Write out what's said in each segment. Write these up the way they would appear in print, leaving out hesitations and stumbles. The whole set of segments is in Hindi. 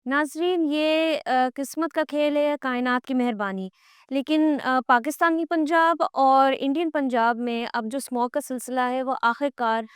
नाज़रीन ये किस्मत का खेल है या कायनात की मेहरबानी। लेकिन पाकिस्तानी पंजाब और इंडियन पंजाब में अब जो स्मॉग का सिलसिला है वो आखिरकार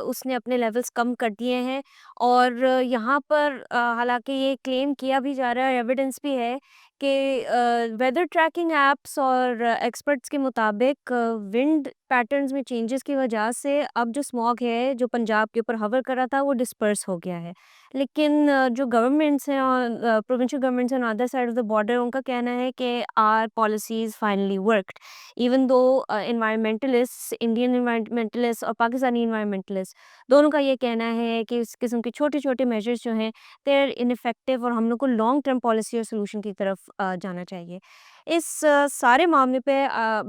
उसने अपने लेवल्स कम कर दिए हैं। और यहाँ पर हालाँकि ये क्लेम किया भी जा रहा है, एविडेंस भी है कि वेदर ट्रैकिंग ऐप्स और एक्सपर्ट्स के मुताबिक विंड पैटर्न्स में चेंजेस की वजह से अब जो स्मॉग है जो पंजाब के ऊपर हवर कर रहा था वो डिस्पर्स हो गया है। लेकिन जो गवर्नमेंट्स हैं और provincial governments on other side of the border उनका कहना है कि our policies finally worked even though environmentalists, Indian environmentalist और पाकिस्तानी एनवायरमेंटलिस्ट दोनों का ये कहना है कि इस किस्म के छोटे-छोटे मेजर्स जो हैं दे आर इनइफेक्टिव और हम लोग को लॉन्ग टर्म पॉलिसी और सॉल्यूशन की तरफ जाना चाहिए। इस सारे मामले पे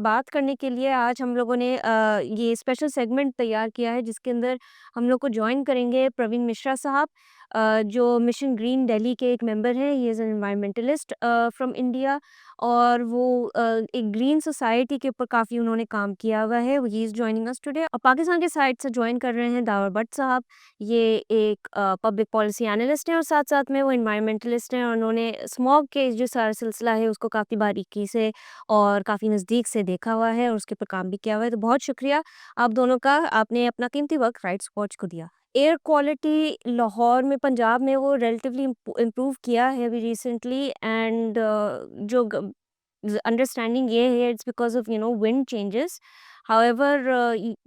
बात करने के लिए आज हम लोगों ने ये स्पेशल सेगमेंट तैयार किया है जिसके अंदर हम लोग को जॉइन करेंगे प्रवीण मिश्रा साहब, जो मिशन ग्रीन दिल्ली के एक मेंबर हैं। He is an environmentalist from India और वो एक ग्रीन सोसाइटी के ऊपर काफ़ी उन्होंने काम किया हुआ है। He is joining us today और पाकिस्तान के साइड से जॉइन कर रहे हैं दावर भट्ट साहब। ये एक पब्लिक पॉलिसी एनालिस्ट हैं और साथ-साथ में वो एनवायरमेंटलिस्ट हैं और उन्होंने स्मॉग के जो सारा सिलसिला है उसको काफ़ी बारीकी से और काफ़ी नज़दीक से देखा हुआ है और उसके ऊपर काम भी किया हुआ है। तो बहुत शुक्रिया आप दोनों का, आपने अपना कीमती वक़्त राइट्स वॉच को दिया। एयर क्वालिटी लाहौर में, पंजाब में वो रिलेटिवली इम्प्रूव किया है अभी रिसेंटली एंड जो अंडरस्टैंडिंग ये है it's because of wind changes. However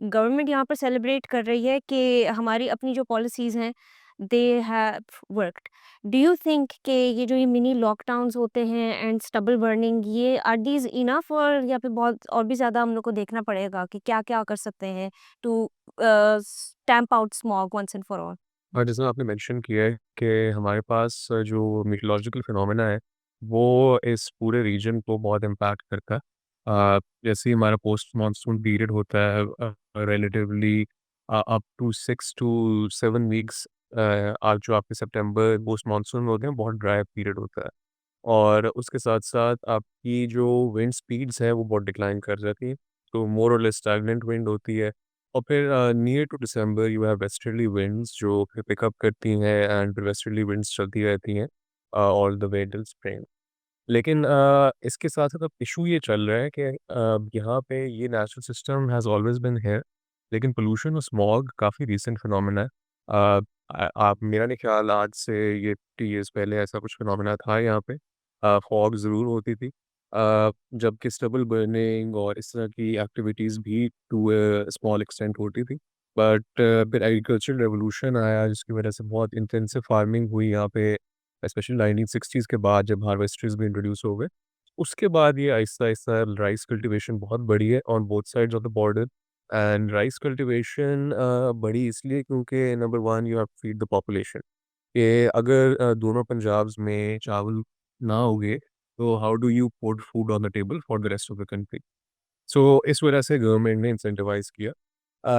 government यहाँ पर सेलिब्रेट कर रही है कि हमारी अपनी जो पॉलिसीज़ हैं they have worked. Do you think कि ये मिनी लॉकडाउन्स होते हैं एंड स्टबल बर्निंग ये आर दीज़ इनफ और या फिर बहुत और भी ज़्यादा हम लोग को देखना पड़ेगा कि क्या-क्या कर सकते हैं to stamp out smog once and for all? और जैसा आपने मेंशन किया है कि हमारे पास जो मीटरोलॉजिकल फिनोमेना है, वो इस पूरे रीजन को बहुत इम्पैक्ट करता है। जैसे ही हमारा पोस्ट मानसून पीरियड होता है relatively up to 6 to 7 weeks आप जो आपके सितंबर पोस्ट मानसून में होते हैं, बहुत ड्राई पीरियड होता है। और उसके साथ-साथ आपकी जो विंड स्पीड्स हैं, वो बहुत डिक्लाइन कर जाती हैं। तो मोर और लेस स्टैग्नेंट विंड होती है और फिर near to December you have westerly winds जो फिर पिकअप करती हैं एंड फिर वेस्टर्ली विंड्स चलती रहती हैं all the way till spring. लेकिन इसके साथ-साथ अब इश्यू ये चल रहा है कि यहाँ पे ये natural system has always been here, लेकिन पोल्यूशन और स्मॉग काफ़ी रीसेंट फिनोमेना है। आप मेरा नहीं ख्याल आज से ये 50 इयर्स पहले ऐसा कुछ फिनोमेना था यहाँ पे। फॉग ज़रूर होती थी। जबकि स्टबल बर्निंग और इस तरह की एक्टिविटीज़ भी टू अ स्मॉल एक्सटेंट होती थी। बट फिर एग्रीकल्चरल रेवोल्यूशन आया जिसकी वजह से बहुत इंटेंसिव फार्मिंग हुई यहाँ पे, स्पेशली 1960s के बाद जब हार्वेस्टर्स भी इंट्रोड्यूस हो गए। उसके बाद ये आहिस्ता-आहिस्ता राइस कल्टीवेशन बहुत बढ़ी है on both sides of the border and rice cultivation बढ़ी इसलिए क्योंकि number 1 you have to feed the population. कि अगर दोनों पंजाब्स में चावल ना उगे, तो how do you put food on the table for the rest of the country? So इस वजह से गवर्नमेंट ने इंसेंटिवाइज़ किया।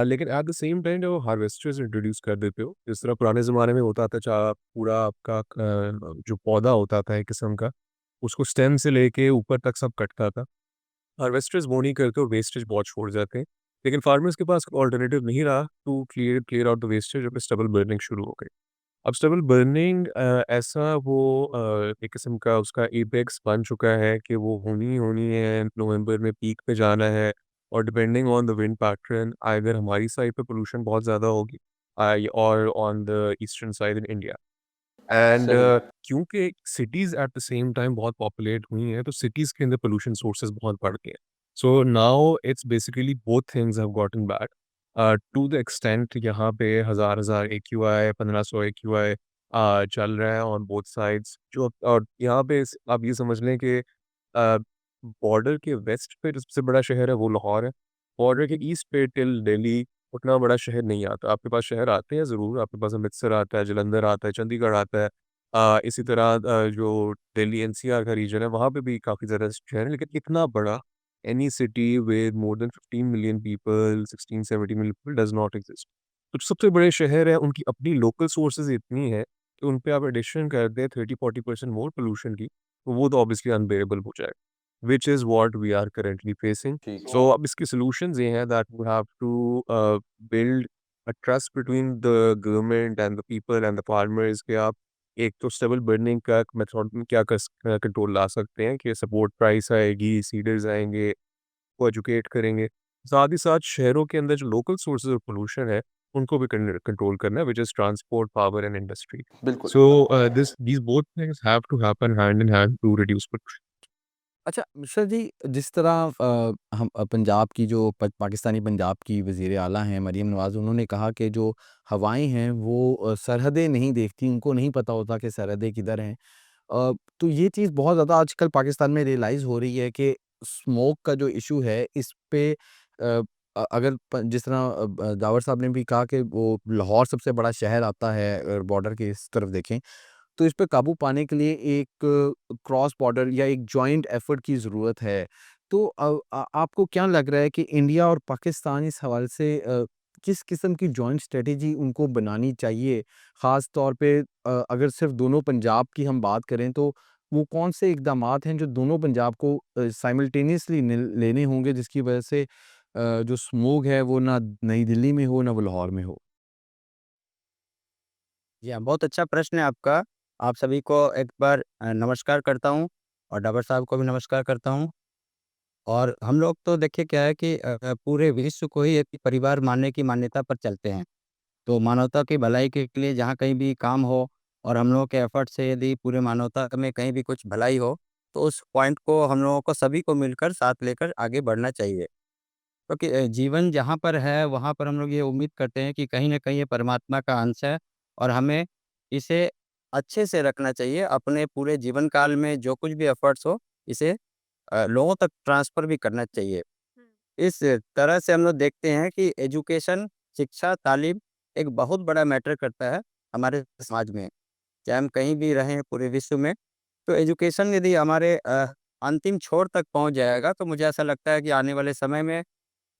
लेकिन एट द सेम टाइम जब हार्वेस्टर्स इंट्रोड्यूस कर देते हो, जिस तरह पुराने ज़माने में होता था पूरा आपका जो पौधा होता था एक किस्म का, उसको स्टेम से लेके ऊपर तक सब कटता था। हार्वेस्टर्स वो नहीं करते और वेस्टेज बहुत छोड़ जाते हैं। लेकिन फार्मर्स के पास कोई अल्टरनेटिव नहीं रहा to clear clear out the wastage जब स्टबल बर्निंग शुरू हो गई। अब स्टबल बर्निंग ऐसा वो एक किस्म का उसका एपेक्स बन चुका है कि वो होनी ही होनी है, नवंबर में पीक पे जाना है और depending on the wind pattern either हमारी साइड पे पोल्यूशन बहुत ज़्यादा होगी और on the eastern side in India. And सही। क्योंकि cities eight the same time बहुत पॉपुलेट हुई हैं, तो सिटीज़ के अंदर पोल्यूशन सोर्सेज़ बहुत बढ़ गए हैं। So now it's basically both things have gotten bad to the extent यहाँ पे हज़ार-हज़ार एक्यूआई, 1500 एक्यूआई चल रहा है ऑन बोथ साइड्स जो और यहाँ पे आप ये समझ लें कि बॉर्डर के वेस्ट पे जो सबसे बड़ा शहर है वो लाहौर है। बॉर्डर के ईस्ट पे टिल दिल्ली उतना बड़ा शहर नहीं आता। आपके पास शहर आते हैं ज़रूर, आपके पास अमृतसर आता है, जालंधर आता है, चंडीगढ़ आता है। इसी तरह जो दिल्ली एनसीआर का रीजन है, वहाँ पे भी काफ़ी ज़्यादा शहर है, लेकिन इतना बड़ा any city with more than 15 million people, 16-17 million people does not exist. तो जो सबसे बड़े शहर हैं, उनकी अपनी लोकल सोर्सेज़ इतनी है कि उन पे आप एडिशन कर दें 30-40% मोर पोल्यूशन की, तो वो तो ऑब्वियसली अनबेरेबल हो जाएगा, which is what we are currently facing. ठीक है। सो अब इसके सॉल्यूशंस ये हैं that we have to build a trust between the government and the people and the farmers कि आप एक तो स्टेबल बर्निंग का मेथड में क्या कंट्रोल ला सकते हैं कि सपोर्ट प्राइस आएगी, सीडर्स आएँगे, को एजुकेट करेंगे। साथ ही साथ शहरों के अंदर जो लोकल सोर्सेज़ ऑफ पॉल्यूशन है, उनको भी कंट्रोल करना है, which is transport, power and industry. बिल्कुल। So this these both things have to happen hand in hand to reduce pollution. अच्छा मिश्रा जी, जिस तरह हम पंजाब की जो पाकिस्तानी पंजाब की वज़ीर आला हैं मरीम नवाज़, उन्होंने कहा कि जो हवाएँ हैं वो सरहदें नहीं देखती, उनको नहीं पता होता कि सरहदें किधर हैं। तो ये चीज़ बहुत ज़्यादा आजकल पाकिस्तान में रियलाइज़ हो रही है कि स्मोक का जो इश्यू है इस पे अ, अगर जिस तरह जावर साहब ने भी कहा कि वो लाहौर सबसे बड़ा शहर आता है अगर बॉर्डर के इस तरफ देखें, तो इस पे काबू पाने के लिए एक क्रॉस बॉर्डर या एक जॉइंट एफर्ट की ज़रूरत है। तो आपको क्या लग रहा है कि इंडिया और पाकिस्तान इस हवाले से किस किस्म की जॉइंट स्ट्रैटेजी उनको बनानी चाहिए? ख़ास तौर पे अगर सिर्फ़ दोनों पंजाब की हम बात करें तो वो कौन से इक़दामात हैं जो दोनों पंजाब को साइमल्टेनियसली लेने होंगे जिसकी वज़ह से जो स्मोक है वो ना नई दिल्ली में हो, ना वो लाहौर में हो? जी हाँ, बहुत अच्छा प्रश्न है आपका। आप सभी को एक बार नमस्कार करता हूँ और डाबर साहब को भी नमस्कार करता हूँ। और हम लोग तो देखिए क्या है कि पूरे विश्व को ही एक परिवार मानने की मान्यता पर चलते हैं। तो मानवता की भलाई के लिए जहाँ कहीं भी काम हो और हम लोगों के एफर्ट से यदि पूरे मानवता में कहीं भी कुछ भलाई हो, तो उस पॉइंट को हम लोगों को सभी को मिलकर साथ लेकर आगे बढ़ना चाहिए। क्योंकि जीवन जहाँ पर है, वहाँ पर हम लोग ये उम्मीद करते हैं कि कहीं न कहीं ये परमात्मा का अंश है और हमें इसे अच्छे से रखना चाहिए। अपने पूरे जीवन काल में जो कुछ भी एफ़र्ट्स हो, इसे लोगों तक ट्रांसफ़र भी करना चाहिए। हुँ। इस तरह से हम लोग देखते हैं कि एजुकेशन, शिक्षा, तालीम एक बहुत बड़ा मैटर करता है हमारे समाज में। चाहे हम कहीं भी रहें पूरे विश्व में, तो एजुकेशन यदि हमारे अंतिम छोर तक पहुँच जाएगा, तो मुझे ऐसा लगता है कि आने वाले समय में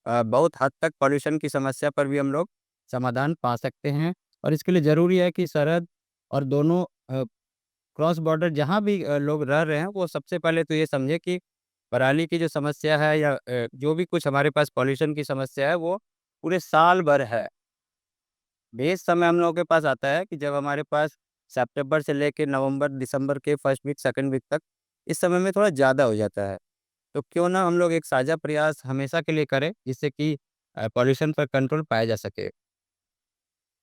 बहुत हद तक पॉल्यूशन की समस्या पर भी हम लोग समाधान पा सकते हैं और इसके लिए ज़रूरी है कि सरहद और दोनों क्रॉस बॉर्डर जहाँ भी लोग रह रहे हैं, वो सबसे पहले तो ये समझे कि पराली की जो समस्या है या जो भी कुछ हमारे पास पॉल्यूशन की समस्या है, वो पूरे साल भर है। बेस समय हम लोगों के पास आता है कि जब हमारे पास सितंबर से लेके नवंबर, दिसंबर के फर्स्ट वीक, सेकंड वीक तक इस समय में थोड़ा ज़्यादा हो जाता है। तो क्यों ना हम लोग एक साझा प्रयास हमेशा के लिए करें, जिससे कि पॉल्यूशन पर कंट्रोल पाया जा सके।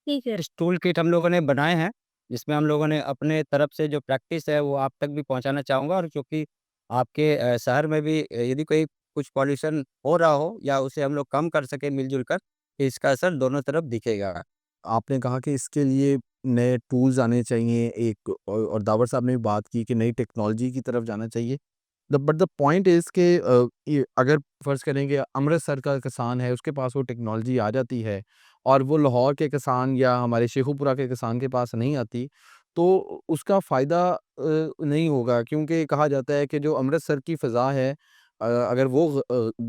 ठीक है। इस टूल किट हम लोगों ने बनाए हैं, जिसमें हम लोगों ने अपने तरफ से जो प्रैक्टिस है, वो आप तक भी पहुँचाना चाहूँगा और क्योंकि आपके शहर में भी यदि कोई कुछ पॉल्यूशन हो रहा हो या उसे हम लोग कम कर सकें मिल-जुल कर, तो इसका असर दोनों तरफ दिखेगा। आपने कहा कि इसके लिए नए टूल्स आने चाहिए एक और दावर साहब ने भी बात की कि नई टेक्नोलॉजी की तरफ जाना चाहिए। The but the point is कि ये अगर फ़र्ज़ करें कि अमृतसर का किसान है, उसके पास वो टेक्नोलॉजी आ जाती है और वो लाहौर के किसान या हमारे शेखुपुरा के किसान के पास नहीं आती, तो उसका फ़ायदा नहीं होगा क्योंकि कहा जाता है कि जो अमृतसर की फ़ज़ा है अगर वो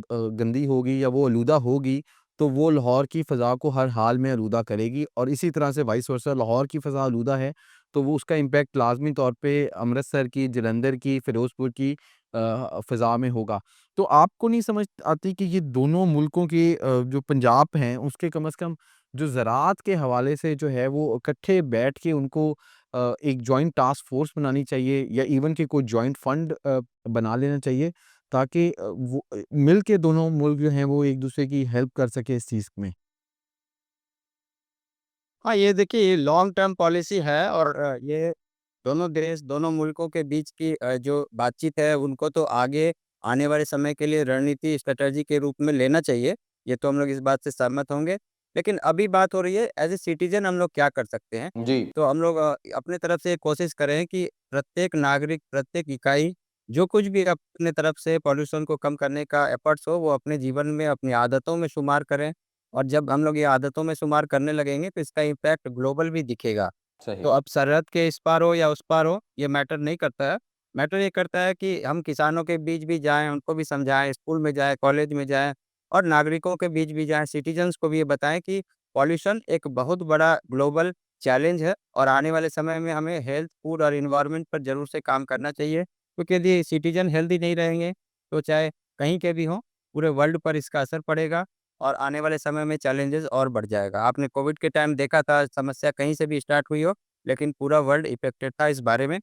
गंदी होगी या वो आलूदा होगी, तो वो लाहौर की फ़ज़ा को हर हाल में आलूदा करेगी और इसी तरह से वाइस वर्सा लाहौर की फ़ज़ा आलूदा है, तो वो उसका इम्पैक्ट लाज़मी तौर पे अमृतसर की, जलंधर की, फ़िरोज़पुर की फ़ज़ा में होगा। तो आपको नहीं समझ आती कि ये दोनों मुल्कों के जो पंजाब हैं, उसके कम से कम जो ज़राअत के हवाले से जो है वो इकट्ठे बैठ के उनको एक जॉइंट टास्क फ़ोर्स बनानी चाहिए या इवन कि कोई जॉइंट फ़ंड बना लेना चाहिए ताकि मिल के दोनों मुल्क जो हैं वो एक-दूसरे की हेल्प कर सकें इस चीज़ में। हाँ, ये देखिए ये लॉन्ग टर्म पॉलिसी है और ये दोनों देश, दोनों मुल्कों के बीच की जो बातचीत है उनको तो आगे आने वाले समय के लिए रणनीति स्ट्रैटेजी के रूप में लेना चाहिए। ये तो हम लोग इस बात से सहमत होंगे। लेकिन अभी बात हो रही है एज़ ए सिटिज़न हम लोग क्या कर सकते हैं? जी। तो हम लोग अपने तरफ से कोशिश करें कि प्रत्येक नागरिक, प्रत्येक इकाई जो कुछ भी अपने तरफ से पॉल्यूशन को कम करने का एफर्ट्स हो वो अपने जीवन में, अपनी आदतों में शुमार करें। और जब हम लोग ये आदतों में शुमार करने लगेंगे तो इसका इम्पैक्ट ग्लोबल भी दिखेगा। सही। तो अब सरहद के इस पार हो या उस पार हो, ये मैटर नहीं करता है। मैटर ये करता है कि हम किसानों के बीच भी जाएँ, उनको भी समझाएँ, स्कूल में जाएँ, कॉलेज में जाएँ और नागरिकों के बीच भी जाएँ, सिटीज़न्स को भी ये बताएँ कि पॉल्यूशन एक बहुत बड़ा ग्लोबल चैलेंज है और आने वाले समय में हमें हेल्थ, फूड और एनवायरनमेंट पर ज़रूर से काम करना चाहिए। क्योंकि यदि सिटीज़न हेल्दी नहीं रहेंगे, तो चाहे कहीं के भी हों, पूरे वर्ल्ड पर इसका असर पड़ेगा और आने वाले समय में चैलेंजेस और बढ़ जाएगा। आपने कोविड के टाइम देखा था समस्या कहीं से भी स्टार्ट हुई हो, लेकिन पूरा वर्ल्ड इफ़ेक्टेड था इस बारे में।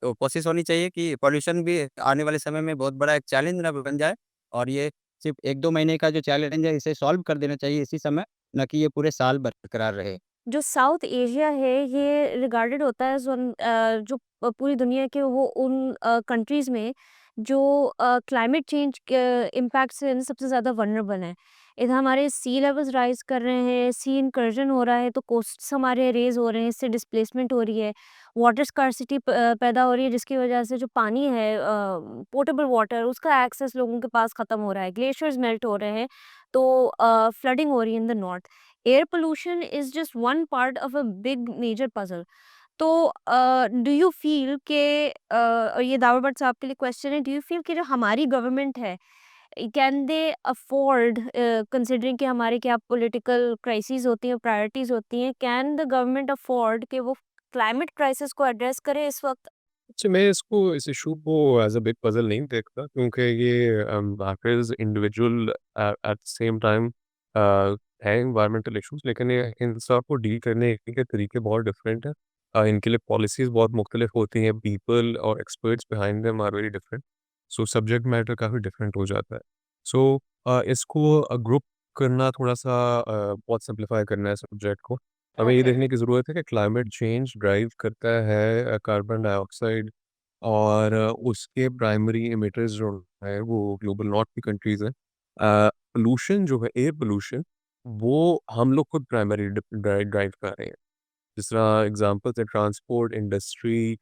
तो कोशिश होनी चाहिए कि पॉल्यूशन भी आने वाले समय में बहुत बड़ा एक चैलेंज ना बन जाए, और ये सिर्फ़ 1-2 महीने का जो चैलेंज है इसे सॉल्व कर देना चाहिए इसी समय, ना कि ये पूरे साल बरकरार रहे। जो साउथ एशिया है ये रिगार्डेड होता है जो पूरी दुनिया के वो उन कंट्रीज़ में जो क्लाइमेट चेंज के इम्पैक्ट से न सबसे ज़्यादा वल्नरेबल हैं। इधर हमारे सी लेवल्स राइज़ कर रहे हैं, सी इनकर्जन हो रहा है तो कोस्ट्स हमारे रेज़ हो रहे हैं, इससे डिस्प्लेसमेंट हो रही है। वाटर स्कार्सिटी पैदा हो रही है जिसकी वजह से जो पानी है पोर्टेबल वाटर उसका एक्सेस लोगों के पास ख़त्म हो रहा है। ग्लेशियर्स मेल्ट हो रहे हैं तो फ्लडिंग हो रही है in the north. Air pollution is just one part of a big major puzzle. तो डू यू फील के और ये दावर भट्ट साहब के लिए क्वेश्चन है, डू यू फील कि जो हमारी गवर्नमेंट है कैन दे अफोर्ड कंसिडरिंग कि हमारे क्या पॉलिटिकल क्राइसिस होती हैं, प्रायोरिटीज होती हैं, कैन द गवर्नमेंट अफोर्ड कि वो क्लाइमेट क्राइसिस को एड्रेस करे इस वक्त? अच्छा, मैं इस इशू को एज़ अ बिग पज़ल नहीं देखता, क्योंकि ये matters individual eight the same time है एनवायरमेंटल इश्यूज़, लेकिन ये इन सब को डील करने के तरीके बहुत डिफरेंट हैं। इनके लिए पॉलिसीज़ बहुत मुख्तलिफ होती हैं, पीपल और experts behind them are very different. So subject matter काफ़ी डिफरेंट हो जाता है। सो इसको ग्रुप करना थोड़ा-सा बहुत सिम्प्लीफाई करना है सब्जेक्ट को। हमें ये ओके। देखने की ज़रूरत है कि क्लाइमेट चेंज ड्राइव करता है कार्बन डाइऑक्साइड, और उसके प्राइमरी एमिटर्स जो हैं वो ग्लोबल नॉर्थ की कंट्रीज़ हैं। पोल्यूशन जो है, एयर पोल्यूशन, वो हम लोग खुद प्राइमरी ड्राइव कर रहे हैं। जिस तरह एग्ज़ाम्पल्स है ट्रांसपोर्ट, इंडस्ट्री,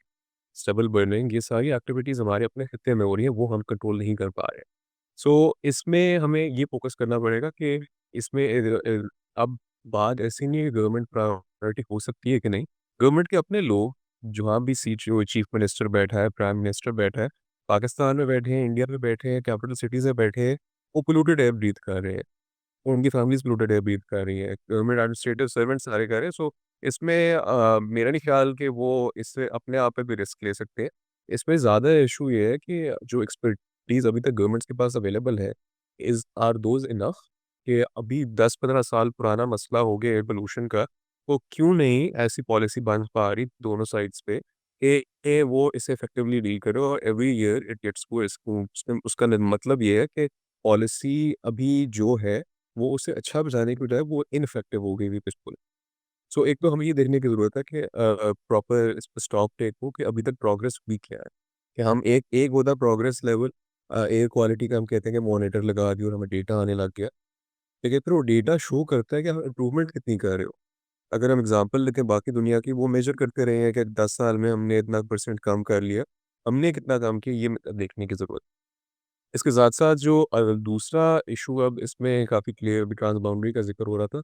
स्टबल बर्निंग, ये सारी एक्टिविटीज़ हमारे अपने खित्ते में हो रही हैं, वो हम कंट्रोल नहीं कर पा रहे हैं। सो इसमें हमें ये फ़ोकस करना पड़ेगा कि इसमें अब बात ऐसी नहीं है कि गवर्नमेंट प्रायोरिटी हो सकती है कि नहीं। गवर्नमेंट के अपने लोग, जहाँ भी सीट जो चीफ मिनिस्टर बैठा है, प्राइम मिनिस्टर बैठा है, पाकिस्तान में बैठे हैं, इंडिया में बैठे हैं, कैपिटल सिटीज़ में बैठे हैं, वो पोल्यूटेड एयर ब्रीथ कर रहे हैं। उनकी फैमिलीज़ पोल्यूटेड एयर ब्रीथ कर रही है। गवर्नमेंट एडमिनिस्ट्रेटिव सर्वेंट्स सारे कर रहे हैं। सो इसमें मेरा नहीं ख्याल कि वो इससे अपने आप पे भी रिस्क ले सकते हैं। इसमें ज़्यादा इश्यू ये है कि जो एक्सपर्टीज़ अभी तक गवर्नमेंट्स के पास अवेलेबल है, इज़ आर दोज़ इनफ कि अभी 10-15 साल पुराना मसला हो गया एयर पोल्यूशन का, तो क्यों नहीं ऐसी पॉलिसी बन पा रही दोनों साइड्स पे कि वो इसे इफेक्टिवली डील करे, और every year it gets worse. उसका मतलब ये है कि पॉलिसी अभी जो है वो उसे अच्छा बचाने की बजाय वो इनइफेक्टिव हो गई हुई बिल्कुल। सो एक तो हमें ये देखने की ज़रूरत है कि प्रॉपर इस पे स्टॉक टेक हो कि अभी तक प्रोग्रेस हुई क्या है। कि हम एक एक होता है प्रोग्रेस लेवल, एयर क्वालिटी का हम कहते हैं कि मॉनिटर लगा दिया और हमें डेटा आने लग गया। लेकिन फिर वो डेटा शो करता है कि हम इम्प्रूवमेंट कितनी कर रहे हो। अगर हम एग्ज़ाम्पल लेके बाकी दुनिया की, वो मेज़र करते रहे हैं कि 10 साल में हमने इतना परसेंट कम कर लिया, हमने कितना कम किया, ये देखने की ज़रूरत है। इसके साथ-साथ जो दूसरा इश्यू अब इसमें काफ़ी क्लियर, अभी ट्रांस बाउंड्री का ज़िक्र हो रहा था।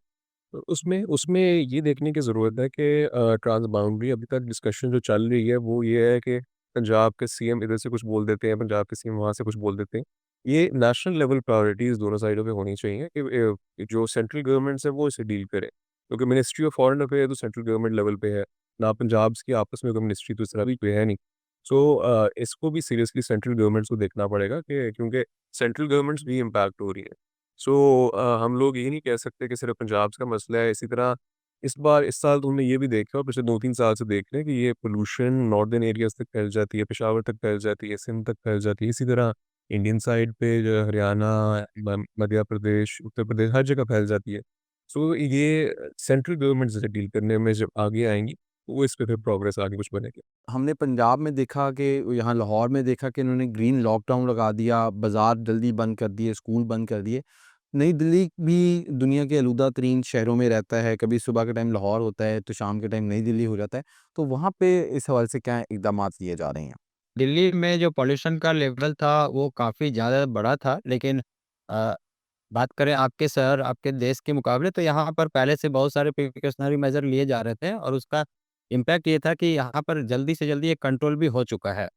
तो उसमें उसमें ये देखने की ज़रूरत है कि ट्रांस बाउंड्री अभी तक डिस्कशन जो चल रही है वो ये है कि पंजाब के सीएम इधर से कुछ बोल देते हैं, पंजाब के सीएम वहाँ से कुछ बोल देते हैं। ये नेशनल लेवल प्रायोरिटीज़ दोनों साइडों पे होनी चाहिए कि जो सेंट्रल गवर्नमेंट्स है वो इसे डील करे। क्योंकि मिनिस्ट्री ऑफ फॉरेन अफेयर तो सेंट्रल गवर्नमेंट लेवल पे है, ना पंजाब की आपस में कोई मिनिस्ट्री तो इस तरह भी कोई है नहीं। सो इसको भी सीरियसली सेंट्रल गवर्नमेंट्स को देखना पड़ेगा कि क्योंकि सेंट्रल गवर्नमेंट्स भी इम्पैक्ट हो रही है। सो हम लोग ये नहीं कह सकते कि सिर्फ पंजाब का मसला है। इसी तरह इस साल तो हमने ये भी देखा, और पिछले 2-3 साल से देख रहे हैं कि ये पोल्यूशन नॉर्दर्न एरियाज़ तक फैल जाती है, पेशावर तक फैल जाती है, सिंध तक फैल जाती है। इसी तरह इंडियन साइड पे जो हरियाणा, मध्य प्रदेश, उत्तर प्रदेश, हर जगह फैल जाती है। सो ये सेंट्रल गवर्नमेंट से डील करने में जब आगे आएँगी, तो वो इस पे फिर प्रोग्रेस आगे कुछ बनेगी। हमने पंजाब में देखा कि यहाँ लाहौर में देखा कि इन्होंने ग्रीन लॉकडाउन लगा दिया, बाज़ार जल्दी बंद कर दिए, स्कूल बंद कर दिए। नई दिल्ली भी दुनिया के आलूदा तरीन शहरों में रहता है, कभी सुबह के टाइम लाहौर होता है, तो शाम के टाइम नई दिल्ली हो जाता है। तो वहाँ पे इस हवाले से क्या इक़दामात लिए जा रहे हैं? दिल्ली में जो पॉल्यूशन का लेवल था वो काफ़ी ज़्यादा बड़ा था, लेकिन अ, बात करें आपके शहर, आपके देश के मुकाबले, तो यहाँ पर पहले से बहुत सारे प्रिकॉशनरी मेजर लिए जा रहे थे, और उसका इम्पैक्ट ये था कि यहाँ पर जल्दी से जल्दी एक कंट्रोल भी हो चुका है।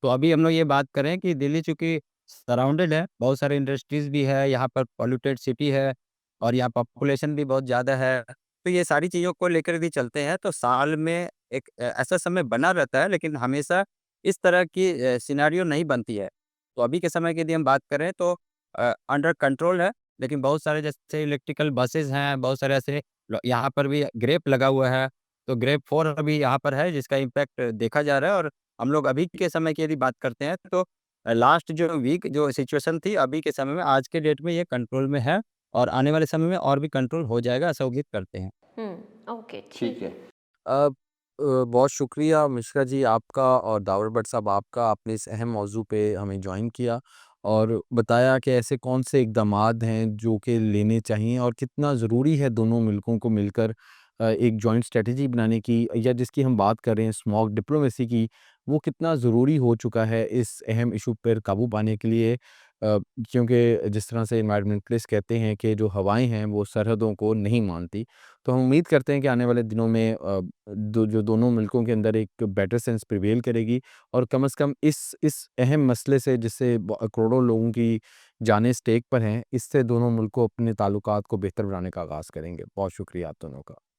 तो अभी हम लोग ये बात करें कि दिल्ली चूँकि सराउंडेड है, बहुत सारे इंडस्ट्रीज़ भी है, यहाँ पर पॉल्यूटेड सिटी है, और यहाँ पॉपुलेशन भी बहुत ज़्यादा है। तो ये सारी चीज़ों को लेकर भी चलते हैं, तो साल में एक ऐसा समय बना रहता है, लेकिन हमेशा इस तरह की सिनेरियो नहीं बनती है। तो अभी के समय की यदि हम बात करें तो अंडर कंट्रोल है, लेकिन बहुत सारे जैसे इलेक्ट्रिकल बसेज़ हैं, बहुत सारे ऐसे ल यहाँ पर भी ग्रेप लगा हुआ है, तो ग्रेप 4 अभी यहाँ पर है जिसका इम्पैक्ट देखा जा रहा है। और हम लोग अभी के समय की यदि बात करते हैं तो लास्ट जो वीक जो सिचुएशन थी अभी के समय में आज के डेट में ये कंट्रोल में है और आने वाले समय में और भी कंट्रोल हो जाएगा, ऐसा उम्मीद करते हैं। ओके, ठीक ठीक है। है। बहुत शुक्रिया मिश्रा जी आपका और दावर भट्ट साहब आपका, आपने इस अहम मौजू पे हमें जॉइन किया और बताया कि ऐसे कौन से इक़दामात हैं जो कि लेने चाहिए और कितना ज़रूरी है दोनों मुल्कों को मिलकर एक जॉइंट स्ट्रैटेजी बनाने की, या जिसकी हम बात कर रहे हैं स्मॉग डिप्लोमेसी की, वो कितना ज़रूरी हो चुका है इस अहम इशू पर काबू पाने के लिए। क्योंकि जिस तरह से एनवायरमेंटलिस्ट कहते हैं कि जो हवाएं हैं वो सरहदों को नहीं मानती, तो हम उम्मीद करते हैं कि आने वाले दिनों में जो दोनों मुल्कों के अंदर एक बेटर सेंस प्रिवेल करेगी और कम से कम इस अहम मसले से, जिससे करोड़ों लोगों की जानें स्टेक पर हैं, इससे दोनों मुल्कों अपने ताल्लुकात को बेहतर बनाने का आगाज़ करेंगे। बहुत शुक्रिया आप दोनों का।